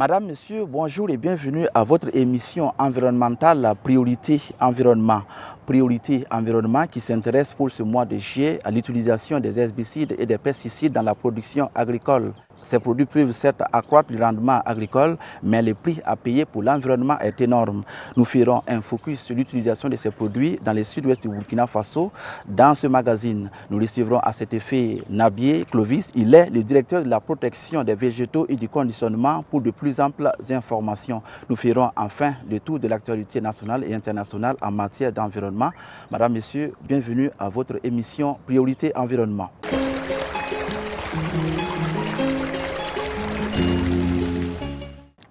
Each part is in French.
Madame, Monsieur, bonjour et bienvenue à votre émission environnementale Priorité Environnement. Priorité Environnement qui s'intéresse pour ce mois de juillet à l'utilisation des herbicides et des pesticides dans la production agricole. Ces produits peuvent certes accroître le rendement agricole, mais le prix à payer pour l'environnement est énorme. Nous ferons un focus sur l'utilisation de ces produits dans le sud-ouest du Burkina Faso. Dans ce magazine, nous recevrons à cet effet Nabié Clovis. Il est le directeur de la protection des végétaux et du conditionnement pour de plus amples informations. Nous ferons enfin le tour de l'actualité nationale et internationale en matière d'environnement. Madame, Monsieur, bienvenue à votre émission Priorité Environnement.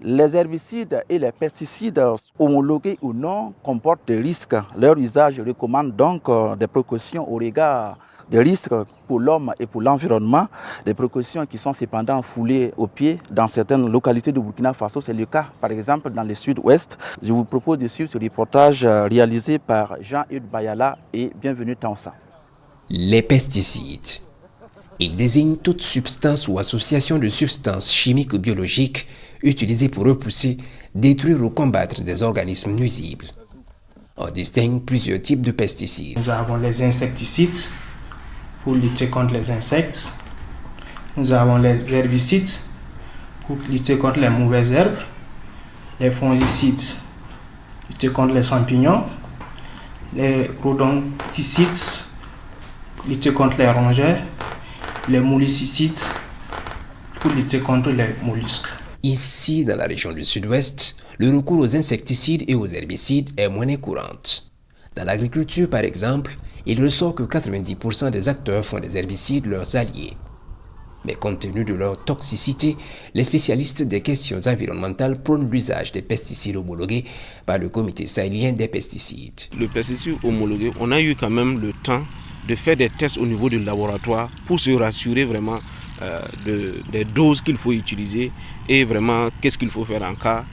Les herbicides et les pesticides, homologués ou non, comportent des risques. Leur usage recommande donc des précautions au regard des risques pour l'homme et pour l'environnement. Des précautions qui sont cependant foulées aux pieds dans certaines localités du Burkina Faso. C'est le cas, par exemple, dans le sud-ouest. Je vous propose de suivre ce reportage réalisé par Jean-Hugues Bayala et bienvenue Tansa. Les pesticides. Ils désignent toute substance ou association de substances chimiques ou biologiques utilisées pour repousser, détruire ou combattre des organismes nuisibles. On distingue plusieurs types de pesticides. Nous avons les insecticides pour lutter contre les insectes. Nous avons les herbicides pour lutter contre les mauvaises herbes. Les fongicides pour lutter contre les champignons. Les rodenticides pour lutter contre les rongeurs. Les molluscicides pour lutter contre les mollusques. Ici, dans la région du sud-ouest, le recours aux insecticides et aux herbicides est monnaie courante. Dans l'agriculture, par exemple, il ressort que 90% des acteurs font des herbicides leurs alliés. Mais compte tenu de leur toxicité, les spécialistes des questions environnementales prônent l'usage des pesticides homologués par le comité sahélien des pesticides. Le pesticide homologué, on a eu quand même le temps de faire des tests au niveau du laboratoire pour se rassurer vraiment des doses qu'il faut utiliser et vraiment qu'est-ce qu'il faut faire en cas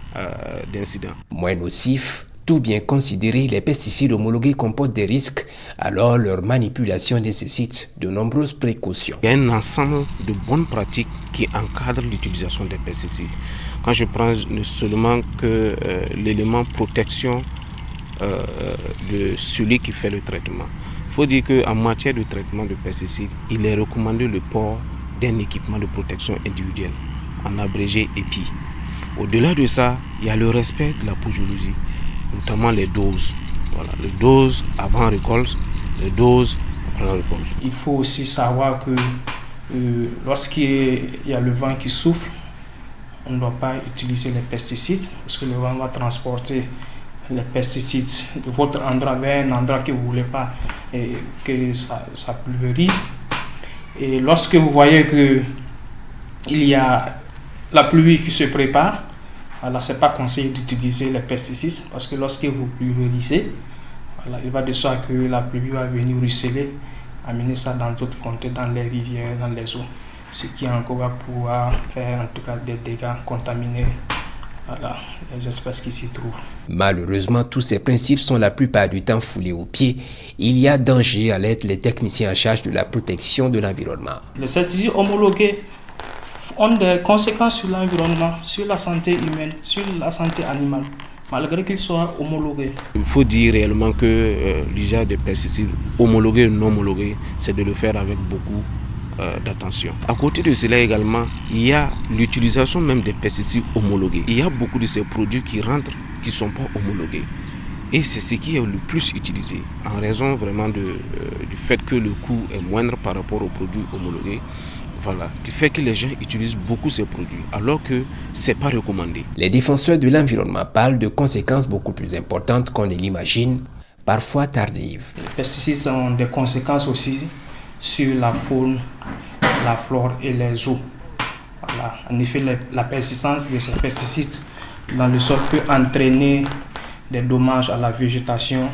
d'incident. Moins nocif, tout bien considéré, les pesticides homologués comportent des risques, alors leur manipulation nécessite de nombreuses précautions. Il y a un ensemble de bonnes pratiques qui encadrent l'utilisation des pesticides. Quand je prends ne seulement que l'élément protection de celui qui fait le traitement. Il faut dire qu'en matière de traitement de pesticides, il est recommandé le port d'un équipement de protection individuelle, en abrégé EPI. Au-delà de ça, il y a le respect de la posologie, notamment les doses. Voilà, les doses avant récolte, les doses après la récolte. Il faut aussi savoir que lorsqu'il y a le vent qui souffle, on ne doit pas utiliser les pesticides parce que le vent va transporter les pesticides de votre endroit vers un endroit que vous ne voulez pas et que ça pulvérise. Et lorsque vous voyez qu'il y a la pluie qui se prépare, alors ce n'est pas conseillé d'utiliser les pesticides parce que lorsque vous pulvérisez, voilà, il va de sorte que la pluie va venir ruisseler, amener ça dans d'autres comtés, dans les rivières, dans les eaux, ce qui encore va pouvoir faire en tout cas des dégâts, contaminer voilà, les espèces qui s'y trouvent. Malheureusement, tous ces principes sont la plupart du temps foulés aux pieds. Il y a danger, alertent les techniciens en charge de la protection de l'environnement. Les pesticides homologués ont des conséquences sur l'environnement, sur la santé humaine, sur la santé animale, malgré qu'ils soient homologués. Il faut dire réellement que l'usage des pesticides homologués ou non homologués, c'est de le faire avec beaucoup d'attention. À côté de cela également, il y a l'utilisation même des pesticides homologués. Il y a beaucoup de ces produits qui rentrent, qui ne sont pas homologués. Et c'est ce qui est le plus utilisé, en raison vraiment du fait que le coût est moindre par rapport aux produits homologués. Voilà, qui fait que les gens utilisent beaucoup ces produits, alors que ce n'est pas recommandé. Les défenseurs de l'environnement parlent de conséquences beaucoup plus importantes qu'on ne l'imagine, parfois tardives. Les pesticides ont des conséquences aussi sur la faune, la flore et les eaux. Voilà. En effet, la persistance de ces pesticides dans le sol peut entraîner des dommages à la végétation,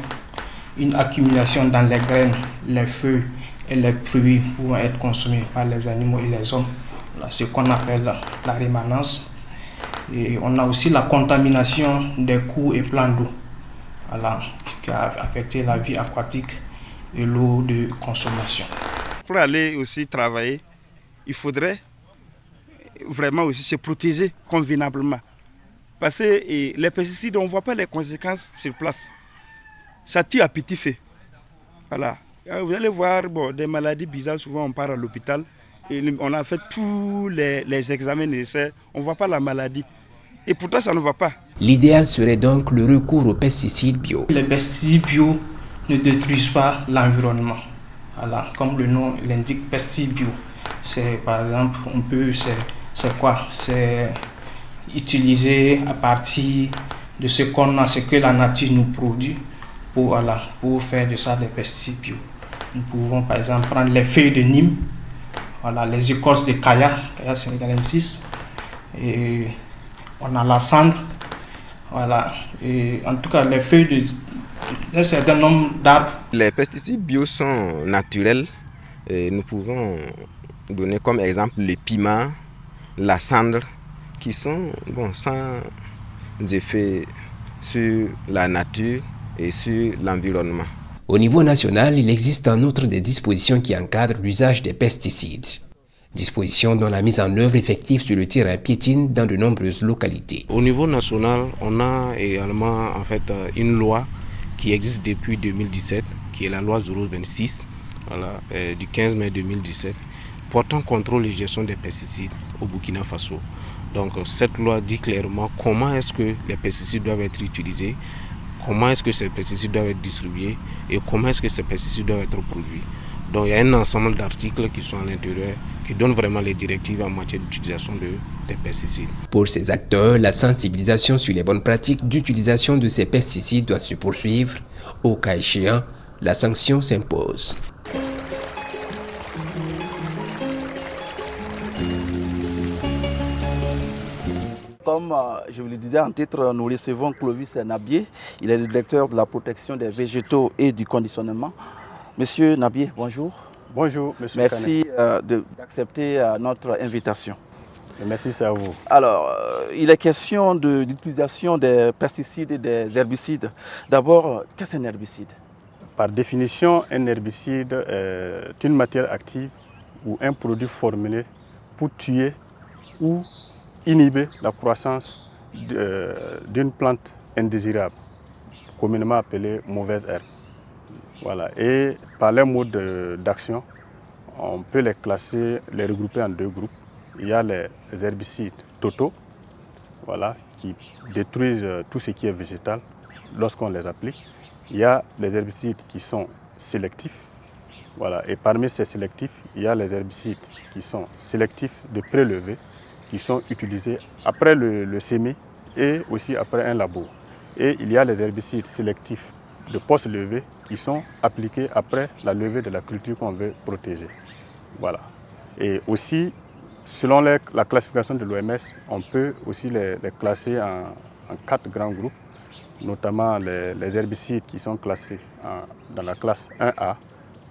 une accumulation dans les graines, les feuilles et les fruits pouvant être consommés par les animaux et les hommes. Voilà, ce qu'on appelle la rémanence. Et on a aussi la contamination des cours et plans d'eau, voilà, qui a affecté la vie aquatique et l'eau de consommation. Pour aller aussi travailler, il faudrait vraiment aussi se protéger convenablement. Parce que les pesticides, on ne voit pas les conséquences sur place. Ça tue à petit feu. Voilà. Vous allez voir des maladies bizarres, souvent on part à l'hôpital et on a fait tous les examens nécessaires, on ne voit pas la maladie. Et pourtant ça ne va pas. L'idéal serait donc le recours aux pesticides bio. Les pesticides bio ne détruisent pas l'environnement. Voilà, comme le nom l'indique, pesticides bio. C'est par exemple, c'est quoi? C'est utilisé à partir de ce qu'on a, ce que la nature nous produit pour faire de ça des pesticides bio. Nous pouvons par exemple prendre les feuilles de Nîmes, les écorces de Kaya sénégalensis, et on a la cendre, et en tout cas les feuilles d'un certain nombre d'arbres. Les pesticides bio sont naturels et nous pouvons donner comme exemple le piment, la cendre, qui sont sans effet sur la nature et sur l'environnement. Au niveau national, il existe en outre des dispositions qui encadrent l'usage des pesticides. Dispositions dont la mise en œuvre effective sur le terrain piétine dans de nombreuses localités. Au niveau national, on a également une loi qui existe depuis 2017, qui est la loi 026 du 15 mai 2017, portant contrôle et gestion des pesticides au Burkina Faso. Donc cette loi dit clairement comment est-ce que les pesticides doivent être utilisés, comment est-ce que ces pesticides doivent être distribués et comment est-ce que ces pesticides doivent être produits. Donc il y a un ensemble d'articles qui sont à l'intérieur qui donnent vraiment les directives en matière d'utilisation des pesticides. Pour ces acteurs, la sensibilisation sur les bonnes pratiques d'utilisation de ces pesticides doit se poursuivre. Au cas échéant, la sanction s'impose. Comme je vous le disais en titre, nous recevons Clovis Nabié. Il est le directeur de la protection des végétaux et du conditionnement. Monsieur Nabié, bonjour. Bonjour, monsieur. Merci d'accepter notre invitation. Et merci, c'est à vous. Alors, il est question de l'utilisation des pesticides et des herbicides. D'abord, qu'est-ce qu'un herbicide? Par définition, un herbicide est une matière active ou un produit formulé pour tuer ou inhiber la croissance d'une plante indésirable, communément appelée mauvaise herbe. Voilà. Et par les modes d'action, on peut les classer, les regrouper en deux groupes. Il y a les herbicides totaux, qui détruisent tout ce qui est végétal lorsqu'on les applique. Il y a les herbicides qui sont sélectifs. Et parmi ces sélectifs, il y a les herbicides qui sont sélectifs de prélevé, qui sont utilisés après le semis et aussi après un labour. Et il y a les herbicides sélectifs de post-levée qui sont appliqués après la levée de la culture qu'on veut protéger. Et aussi, selon la classification de l'OMS, on peut aussi les classer en 4 grands groupes, notamment les herbicides qui sont classés dans la classe 1A,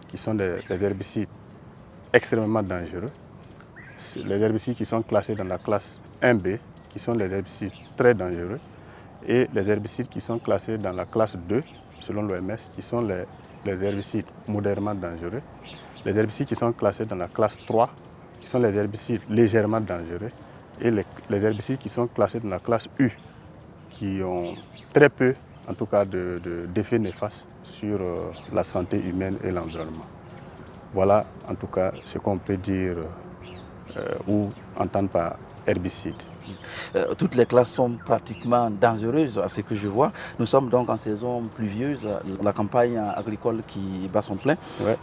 qui sont des herbicides extrêmement dangereux. Les herbicides qui sont classés dans la classe 1B, qui sont les herbicides très dangereux, et les herbicides qui sont classés dans la classe 2, selon l'OMS, qui sont les herbicides modérément dangereux. Les herbicides qui sont classés dans la classe 3, qui sont les herbicides légèrement dangereux, et les herbicides qui sont classés dans la classe U, qui ont très peu, en tout cas, d'effets néfastes sur la santé humaine et l'environnement. Voilà, en tout cas, ce qu'on peut dire ou entendre par herbicide. Toutes les classes sont pratiquement dangereuses à ce que je vois. Nous sommes donc en saison pluvieuse, la campagne agricole qui bat son plein. Ouais.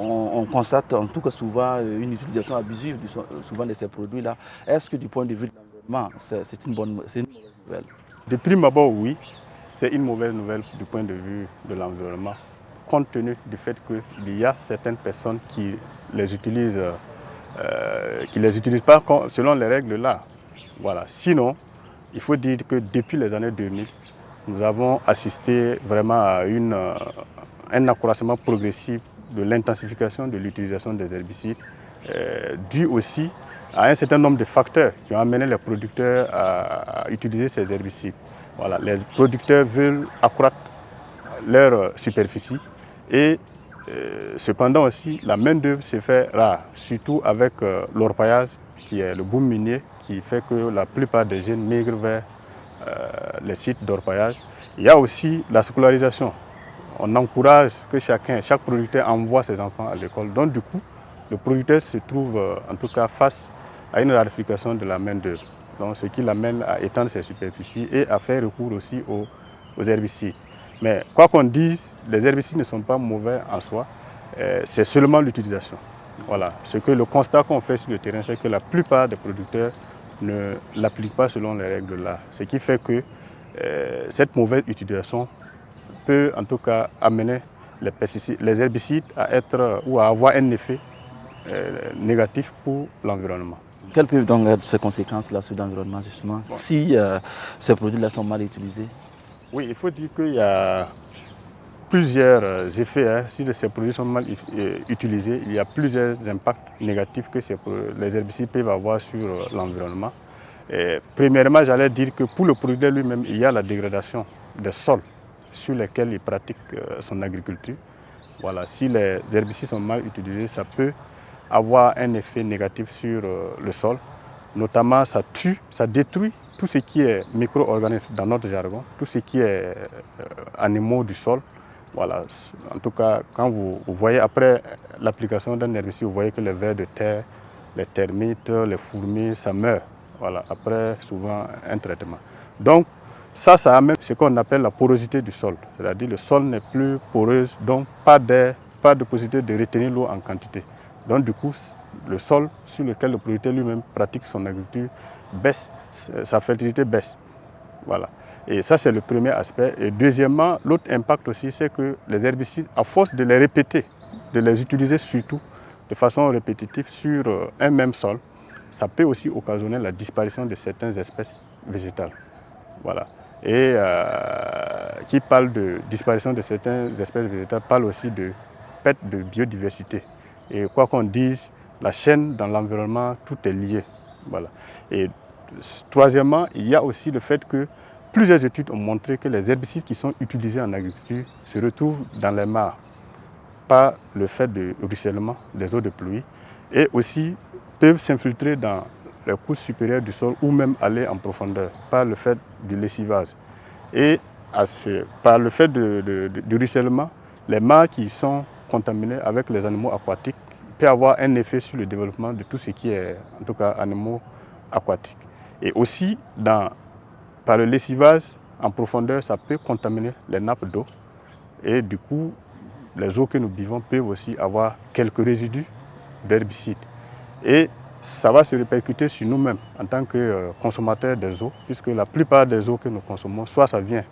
On constate en tout cas souvent une utilisation abusive souvent de ces produits-là. Est-ce que du point de vue de l'environnement, c'est une mauvaise nouvelle? De prime abord, oui, c'est une mauvaise nouvelle du point de vue de l'environnement, compte tenu du fait qu'il y a certaines personnes qui les utilisent pas selon les règles là. Sinon, il faut dire que depuis les années 2000, nous avons assisté vraiment à un accroissement progressif de l'intensification de l'utilisation des herbicides, dû aussi à un certain nombre de facteurs qui ont amené les producteurs à utiliser ces herbicides. Les producteurs veulent accroître leur superficie et cependant aussi, la main-d'œuvre se fait rare, surtout avec l'orpaillage, qui est le boom minier, qui fait que la plupart des jeunes migrent vers les sites d'orpaillage. Il y a aussi la scolarisation. On encourage que chaque producteur envoie ses enfants à l'école. Donc du coup, le producteur se trouve en tout cas face à une raréfaction de la main-d'œuvre. Donc ce qui l'amène à étendre ses superficies et à faire recours aussi aux herbicides. Mais quoi qu'on dise, les herbicides ne sont pas mauvais en soi, c'est seulement l'utilisation. Voilà. Le constat qu'on fait sur le terrain, c'est que la plupart des producteurs ne l'appliquent pas selon les règles de l'art. Ce qui fait que cette mauvaise utilisation peut en tout cas amener les herbicides à avoir un effet négatif pour l'environnement. Quelles peuvent donc être ces conséquences-là sur l'environnement justement si ces produits-là sont mal utilisés? Oui, il faut dire qu'il y a plusieurs effets. Si ces produits sont mal utilisés, il y a plusieurs impacts négatifs que les herbicides peuvent avoir sur l'environnement. Premièrement, j'allais dire que pour le producteur lui-même, il y a la dégradation des sols sur lesquels il pratique son agriculture. Voilà, si les herbicides sont mal utilisés, ça peut avoir un effet négatif sur le sol. Notamment, ça détruit tout ce qui est micro-organismes dans notre jargon, tout ce qui est animaux du sol. Voilà. En tout cas, quand vous voyez après l'application d'un herbicide, vous voyez que les vers de terre, les termites, les fourmis, ça meurt. Voilà, après souvent un traitement. Donc ça amène ce qu'on appelle la porosité du sol. C'est-à-dire le sol n'est plus poreux, donc pas de possibilité de retenir l'eau en quantité. Donc du coup, le sol sur lequel le producteur lui-même pratique son agriculture baisse, sa fertilité baisse. Voilà. Et ça, c'est le premier aspect. Et deuxièmement, l'autre impact aussi, c'est que les herbicides, à force de les répéter, de les utiliser surtout de façon répétitive sur un même sol, ça peut aussi occasionner la disparition de certaines espèces végétales. Voilà. Et qui parle de disparition de certaines espèces végétales parle aussi de perte de biodiversité. Et quoi qu'on dise, la chaîne dans l'environnement, tout est lié. Voilà. Et troisièmement, il y a aussi le fait que plusieurs études ont montré que les herbicides qui sont utilisés en agriculture se retrouvent dans les mares par le fait de ruissellement des eaux de pluie et aussi peuvent s'infiltrer dans les couches supérieures du sol ou même aller en profondeur par le fait du lessivage. Et par le fait du ruissellement, les mares qui sont contaminées avec les animaux aquatiques peuvent avoir un effet sur le développement de tout ce qui est, en tout cas, animaux aquatiques. Et aussi, par le lessivage en profondeur, ça peut contaminer les nappes d'eau. Et du coup, les eaux que nous buvons peuvent aussi avoir quelques résidus d'herbicides. Et ça va se répercuter sur nous-mêmes en tant que consommateurs des eaux, puisque la plupart des eaux que nous consommons, soit ça vient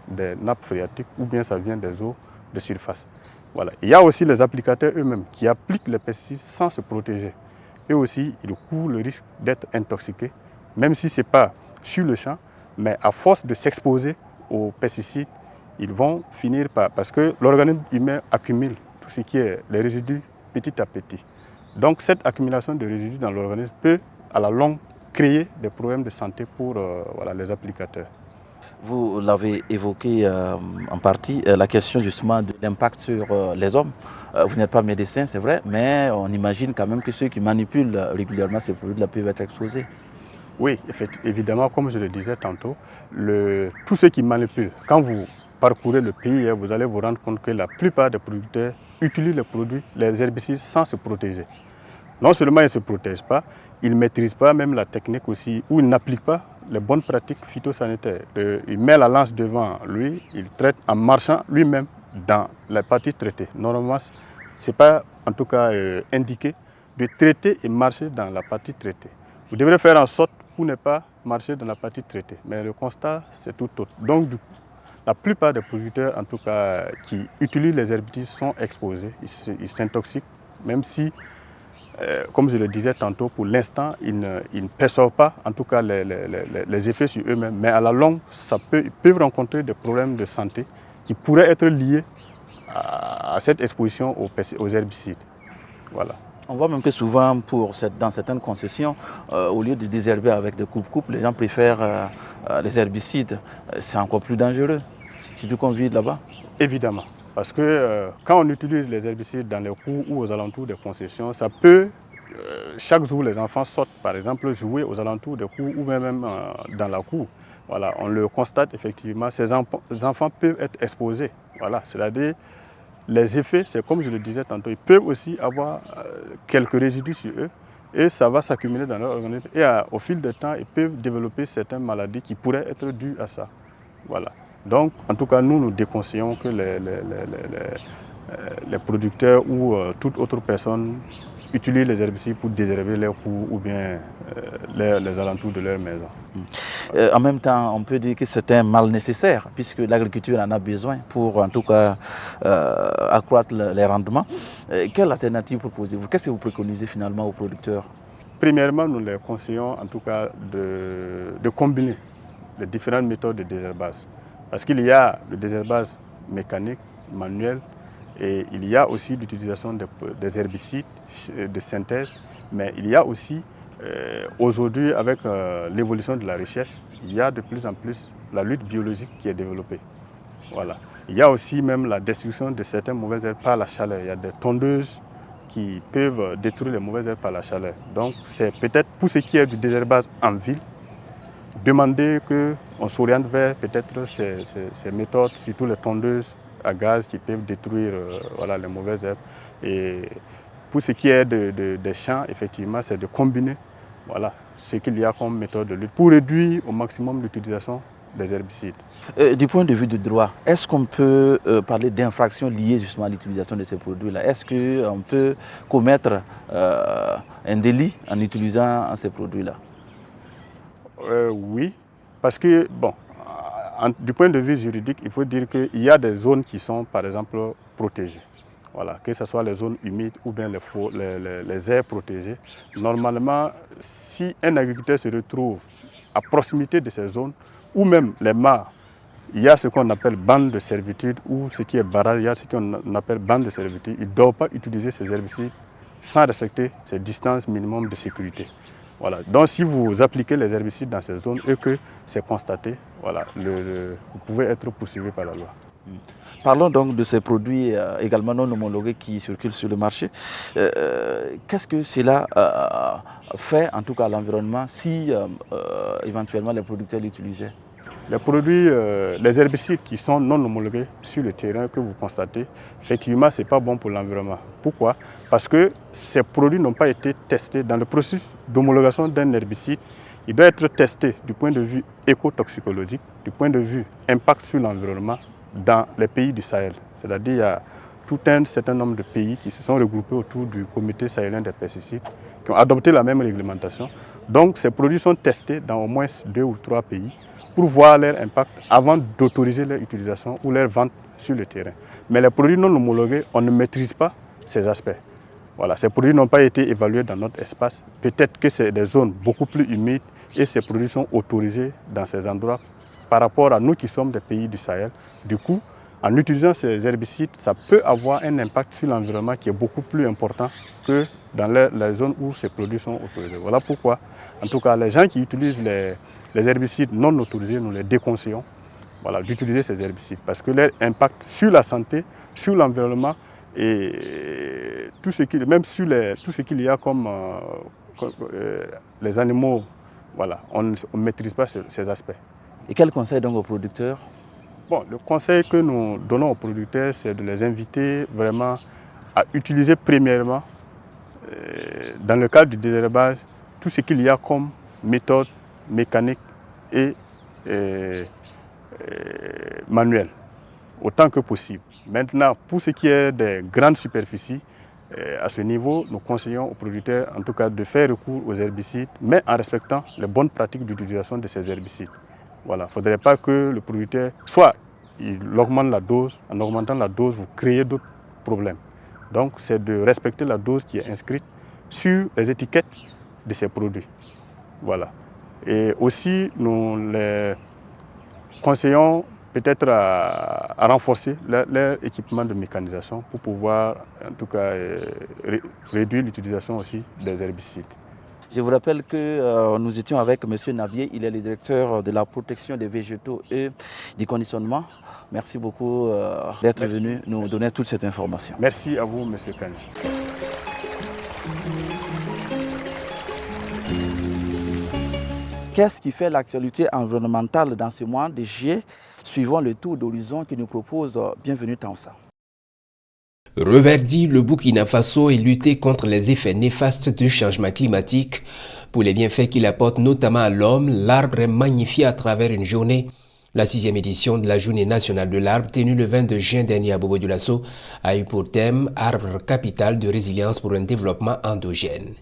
des nappes phréatiques ou bien ça vient des eaux de surface. Voilà. Il y a aussi les applicateurs eux-mêmes qui appliquent les pesticides sans se protéger. Eux aussi, ils courent le risque d'être intoxiqués, même si ce n'est pas sur le champ, mais à force de s'exposer aux pesticides, ils vont finir parce que l'organisme humain accumule tout ce qui est les résidus petit à petit. Donc cette accumulation de résidus dans l'organisme peut, à la longue, créer des problèmes de santé pour les applicateurs. Vous l'avez évoqué en partie, la question justement de l'impact sur les hommes. Vous n'êtes pas médecin, c'est vrai, mais on imagine quand même que ceux qui manipulent régulièrement ces produits-là peuvent être exposés. Oui, évidemment, comme je le disais tantôt, tous ceux qui manipulent, quand vous parcourez le pays, vous allez vous rendre compte que la plupart des producteurs utilisent les herbicides sans se protéger. Non seulement ils ne se protègent pas, ils ne maîtrisent pas même la technique aussi, ou ils n'appliquent pas les bonnes pratiques phytosanitaires. Il met la lance devant lui, il traite en marchant lui-même dans la partie traitée. Normalement, ce n'est pas en tout cas indiqué de traiter et marcher dans la partie traitée. Vous devrez faire en sorte pour ne pas marcher dans la partie traitée. Mais le constat, c'est tout autre. Donc, du coup, la plupart des producteurs, en tout cas, qui utilisent les herbicides sont exposés, ils s'intoxiquent, même si, comme je le disais tantôt, pour l'instant, ils ne perçoivent pas, en tout cas, les effets sur eux-mêmes. Mais à la longue, ils peuvent rencontrer des problèmes de santé qui pourraient être liés à cette exposition aux herbicides. Voilà. On voit même que souvent, dans certaines concessions, au lieu de désherber avec des coupe-coupe, les gens préfèrent les herbicides. C'est encore plus dangereux, si tu convies là-bas. Évidemment, parce que quand on utilise les herbicides dans les cours ou aux alentours des concessions, ça peut, chaque jour les enfants sortent par exemple jouer aux alentours des cours ou même dans la cour. voilà, on le constate effectivement, ces enfants peuvent être exposés. Voilà, c'est-à-dire les effets, c'est comme je le disais tantôt, ils peuvent aussi avoir quelques résidus sur eux et ça va s'accumuler dans leur organisme. Et au fil du temps, ils peuvent développer certaines maladies qui pourraient être dues à ça. Voilà. Donc, en tout cas, nous déconseillons que les producteurs ou toute autre personne utilisent les herbicides pour désherber leurs cours ou bien les alentours de leur maison. En même temps, on peut dire que c'est un mal nécessaire puisque l'agriculture en a besoin pour en tout cas accroître les rendements. Quelle alternative proposez-vous? Qu'est-ce que vous préconisez finalement aux producteurs? Premièrement, nous les conseillons en tout cas de combiner les différentes méthodes de désherbage. Parce qu'il y a le désherbage mécanique, manuel, et il y a aussi l'utilisation des herbicides de synthèse, mais il y a aussi, aujourd'hui, avec l'évolution de la recherche, il y a de plus en plus la lutte biologique qui est développée. Voilà. Il y a aussi même la destruction de certaines mauvaises herbes par la chaleur. Il y a des tondeuses qui peuvent détruire les mauvaises herbes par la chaleur. Donc c'est peut-être pour ce qui est du désherbage en ville, demander qu'on s'oriente vers peut-être ces méthodes, surtout les tondeuses à gaz qui peuvent détruire voilà, les mauvaises herbes. Et pour ce qui est des champs, effectivement, c'est de combiner voilà, ce qu'il y a comme méthode de lutte pour réduire au maximum l'utilisation des herbicides. Du point de vue du droit, est-ce qu'on peut parler d'infractions liées justement à l'utilisation de ces produits-là? Est-ce qu'on peut commettre un délit en utilisant ces produits-là? Oui, parce que, bon, du point de vue juridique, il faut dire qu'il y a des zones qui sont, par exemple, protégées. Voilà, que ce soit les zones humides ou bien les aires protégées. Normalement, si un agriculteur se retrouve à proximité de ces zones, ou même les mares, il y a ce qu'on appelle bande de servitude, ou ce qui est barrage, il y a ce qu'on appelle bande de servitude. Il ne doit pas utiliser ces herbicides sans respecter ces distances minimum de sécurité. Voilà. Donc si vous appliquez les herbicides dans ces zones et que c'est constaté, voilà, vous pouvez être poursuivi par la loi. Parlons donc de ces produits également non homologués qui circulent sur le marché. Qu'est-ce que cela fait en tout cas à l'environnement si éventuellement les producteurs l'utilisaient? Les produits, les herbicides qui sont non homologués sur le terrain que vous constatez, effectivement, ce n'est pas bon pour l'environnement. Pourquoi? Parce que ces produits n'ont pas été testés. Dans le processus d'homologation d'un herbicide, il doit être testé du point de vue écotoxicologique, du point de vue impact sur l'environnement dans les pays du Sahel. C'est-à-dire qu'il y a tout un certain nombre de pays qui se sont regroupés autour du comité sahélien des pesticides, qui ont adopté la même réglementation. Donc ces produits sont testés dans au moins 2 ou 3 pays pour voir leur impact avant d'autoriser leur utilisation ou leur vente sur le terrain. Mais les produits non homologués, on ne maîtrise pas ces aspects. Voilà, ces produits n'ont pas été évalués dans notre espace. Peut-être que c'est des zones beaucoup plus humides et ces produits sont autorisés dans ces endroits par rapport à nous qui sommes des pays du Sahel. Du coup, en utilisant ces herbicides, ça peut avoir un impact sur l'environnement qui est beaucoup plus important que dans les zones où ces produits sont autorisés. Voilà pourquoi, en tout cas, les gens qui utilisent les herbicides non autorisés, nous les déconseillons voilà, d'utiliser ces herbicides parce que leur impact sur la santé, sur l'environnement et tout ce qu'il y a comme les animaux, voilà, on ne maîtrise pas ces aspects. Et quel conseil donc aux producteurs? Bon, le conseil que nous donnons aux producteurs, c'est de les inviter vraiment à utiliser premièrement, dans le cadre du désherbage, tout ce qu'il y a comme méthode mécanique et manuelle, autant que possible. Maintenant, pour ce qui est des grandes superficies, à ce niveau, nous conseillons aux producteurs en tout cas de faire recours aux herbicides, mais en respectant les bonnes pratiques d'utilisation de ces herbicides. Voilà, il ne faudrait pas que le producteur, soit il augmente la dose, en augmentant la dose, vous créez d'autres problèmes. Donc, c'est de respecter la dose qui est inscrite sur les étiquettes de ces produits. Voilà. Et aussi, nous les conseillons peut-être à renforcer leur équipement de mécanisation pour pouvoir, en tout cas, réduire l'utilisation aussi des herbicides. Je vous rappelle que nous étions avec M. Navier, il est le directeur de la protection des végétaux et du conditionnement. Merci beaucoup d'être venu nous donner toute cette information. Merci à vous, M. Kani. Qu'est-ce qui fait l'actualité environnementale dans ce mois de juillet? Suivons le tour d'horizon que nous propose Bienvenue Tanoussa. Reverdir le Burkina Faso et lutter contre les effets néfastes du changement climatique. Pour les bienfaits qu'il apporte notamment à l'homme, l'arbre est magnifié à travers une journée. La 6e édition de la Journée nationale de l'arbre, tenue le 22 juin dernier à Bobo-Dioulasso, a eu pour thème « Arbre capital de résilience pour un développement endogène ».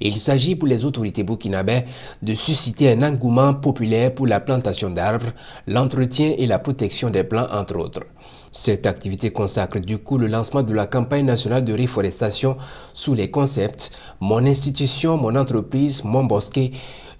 Il s'agit pour les autorités burkinabè de susciter un engouement populaire pour la plantation d'arbres, l'entretien et la protection des plants, entre autres. Cette activité consacre du coup le lancement de la campagne nationale de réforestation sous les concepts « Mon institution, mon entreprise, mon bosquet »,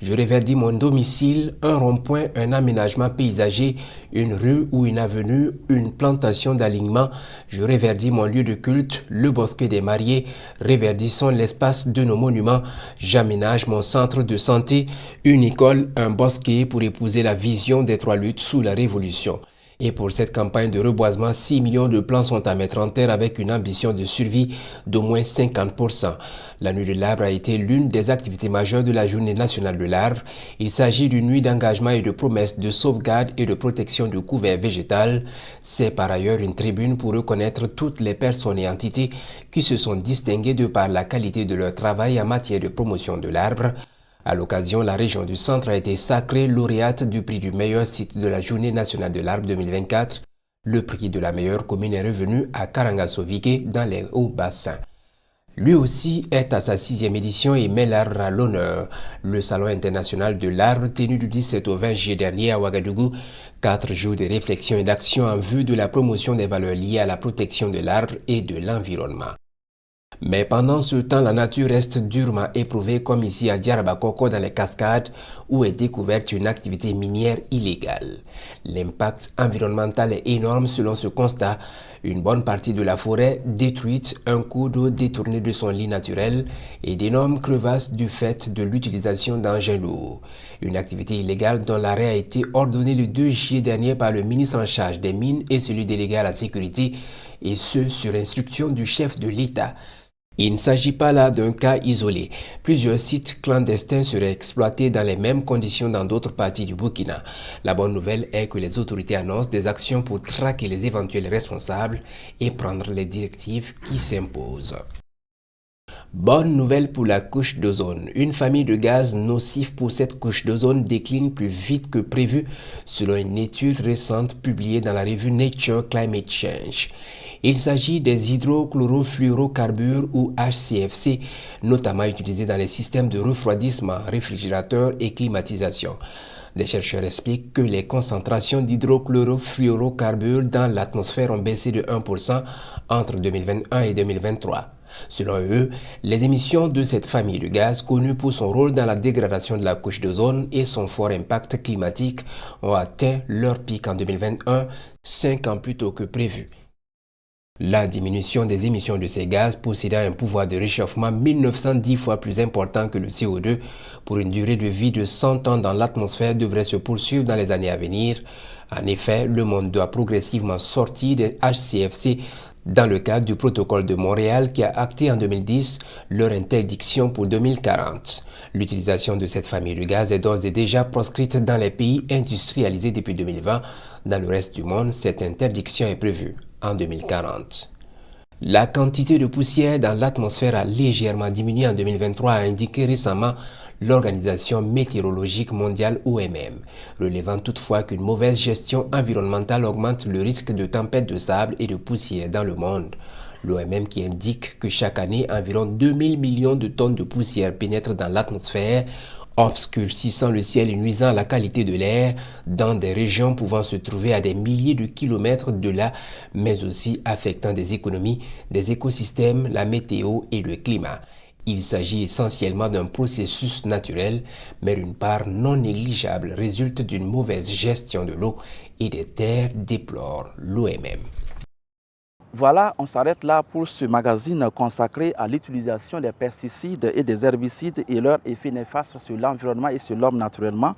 je reverdis mon domicile, un rond-point, un aménagement paysager, une rue ou une avenue, une plantation d'alignement. Je reverdis mon lieu de culte, le bosquet des mariés. Reverdissons l'espace de nos monuments. J'aménage mon centre de santé, une école, un bosquet pour épouser la vision des 3 luttes sous la Révolution. Et pour cette campagne de reboisement, 6 millions de plants sont à mettre en terre avec une ambition de survie d'au moins 50%. La nuit de l'arbre a été l'une des activités majeures de la Journée nationale de l'arbre. Il s'agit d'une nuit d'engagement et de promesses de sauvegarde et de protection du couvert végétal. C'est par ailleurs une tribune pour reconnaître toutes les personnes et entités qui se sont distinguées de par la qualité de leur travail en matière de promotion de l'arbre. À l'occasion, la région du Centre a été sacrée lauréate du prix du meilleur site de la Journée nationale de l'arbre 2024. Le prix de la meilleure commune est revenu à Karangaso-Vigué dans les Hauts-Bassins. Lui aussi est à sa 6e édition et met l'arbre à l'honneur. Le Salon international de l'arbre, tenu du 17 au 20 juillet dernier à Ouagadougou, 4 jours de réflexion et d'action en vue de la promotion des valeurs liées à la protection de l'arbre et de l'environnement. Mais pendant ce temps, la nature reste durement éprouvée comme ici à Diarabakoko dans les Cascades où est découverte une activité minière illégale. L'impact environnemental est énorme selon ce constat. Une bonne partie de la forêt détruite, un cours d'eau détourné de son lit naturel et d'énormes crevasses du fait de l'utilisation d'engins lourds. Une activité illégale dont l'arrêt a été ordonné le 2 juillet dernier par le ministre en charge des mines et celui délégué à la sécurité, et ce sur instruction du chef de l'État. Il ne s'agit pas là d'un cas isolé. Plusieurs sites clandestins seraient exploités dans les mêmes conditions dans d'autres parties du Burkina. La bonne nouvelle est que les autorités annoncent des actions pour traquer les éventuels responsables et prendre les directives qui s'imposent. Bonne nouvelle pour la couche d'ozone. Une famille de gaz nocifs pour cette couche d'ozone décline plus vite que prévu selon une étude récente publiée dans la revue Nature Climate Change. Il s'agit des hydrochlorofluorocarbures ou HCFC, notamment utilisés dans les systèmes de refroidissement, réfrigérateurs et climatisation. Des chercheurs expliquent que les concentrations d'hydrochlorofluorocarbures dans l'atmosphère ont baissé de 1% entre 2021 et 2023. Selon eux, les émissions de cette famille de gaz, connue pour son rôle dans la dégradation de la couche d'ozone et son fort impact climatique, ont atteint leur pic en 2021, 5 ans plus tôt que prévu. La diminution des émissions de ces gaz possédant un pouvoir de réchauffement 1910 fois plus important que le CO2 pour une durée de vie de 100 ans dans l'atmosphère devrait se poursuivre dans les années à venir. En effet, le monde doit progressivement sortir des HCFC dans le cadre du protocole de Montréal qui a acté en 2010 leur interdiction pour 2040. L'utilisation de cette famille de gaz est d'ores et déjà proscrite dans les pays industrialisés depuis 2020. Dans le reste du monde, cette interdiction est prévue en 2040. La quantité de poussière dans l'atmosphère a légèrement diminué en 2023, a indiqué récemment l'Organisation météorologique mondiale OMM, relevant toutefois qu'une mauvaise gestion environnementale augmente le risque de tempêtes de sable et de poussière dans le monde. L'OMM qui indique que chaque année, environ 2000 millions de tonnes de poussière pénètrent dans l'atmosphère, obscurcissant le ciel et nuisant à la qualité de l'air dans des régions pouvant se trouver à des milliers de kilomètres de là, mais aussi affectant des économies, des écosystèmes, la météo et le climat. Il s'agit essentiellement d'un processus naturel, mais une part non négligeable résulte d'une mauvaise gestion de l'eau et des terres, déplore l'OMM. Voilà, on s'arrête là pour ce magazine consacré à l'utilisation des pesticides et des herbicides et leurs effets néfastes sur l'environnement et sur l'homme naturellement.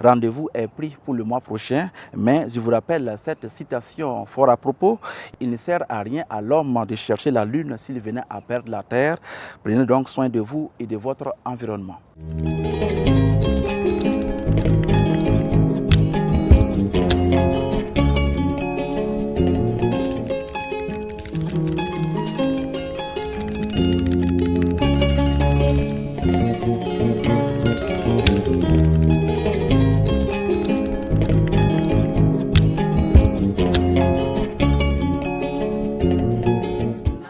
Rendez-vous est pris pour le mois prochain, mais je vous rappelle cette citation fort à propos. Il ne sert à rien à l'homme de chercher la lune s'il venait à perdre la terre. Prenez donc soin de vous et de votre environnement.